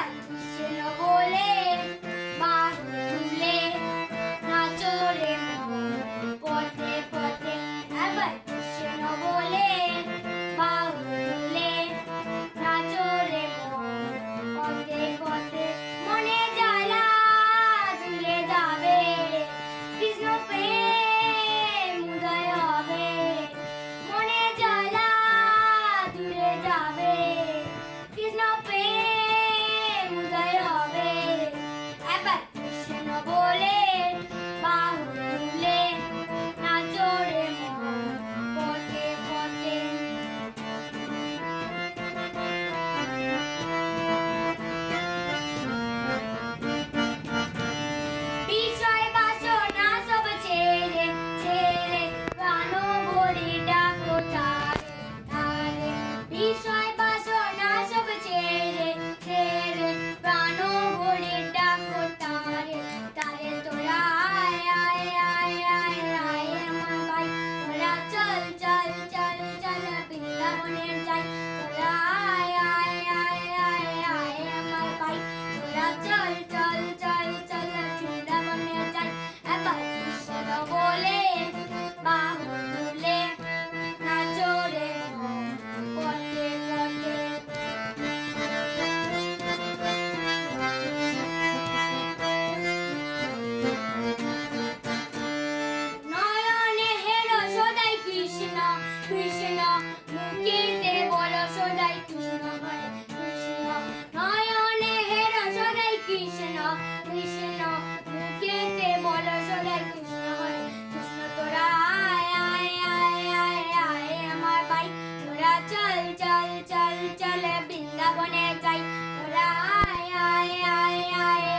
আবার কৃষ্ণ বলে বাহু তুলে নাচো রে মন পথে পথে। আবার কৃষ্ণ বলে বাহু তুলে নাচো রে মন পথে পথে। মনে জ্বালা দূরে যাবে, কৃষ্ণ প্রেম উদয় হবে। মনে জ্বালা দূরে যাবে, কৃষ্ণ প্রেম উদয় হবে। এবার কৃষ্ণ বলে বাহু তুলে নাচো রে মন পথে পথে। বিষয় বাসনা সব ছেড়ে ছেড়ে প্রাণ ভরে ডাকো তারে তারে। বিষয় বাসনা সব ছেড়ে ছেড়ে প্রাণ ভরে ডাকো তারে তারে। তোরা আয় আয় আয় আয় আয় আমার ভাই, তোরা চল চল চল চল বৃন্দাবনে যাই। তোরা আয় আয় আয় আয় আয় আমার ভাই, তোরা চল চল চল চল বৃন্দাবনে যাই। এবার কৃষ্ণ বলে বাহু তুলে নাচো রে মন পথে পথে। নয়নে হেরো সদাই কৃষ্ণ কৃষ্ণ, মুখেতে বলো সদাই কৃষ্ণ হরে কৃষ্ণ। নয়নে হেরো সদাই কৃষ্ণ কৃষ্ণ, মুখেতে বলো সদাই কৃষ্ণ হরে কৃষ্ণ। তোরা আয় আয় আয় আয় আয় আমার ভাই, তোরা চল চল চল চল বৃন্দাবনে যাই। তোরা আয় আয় আয় আয়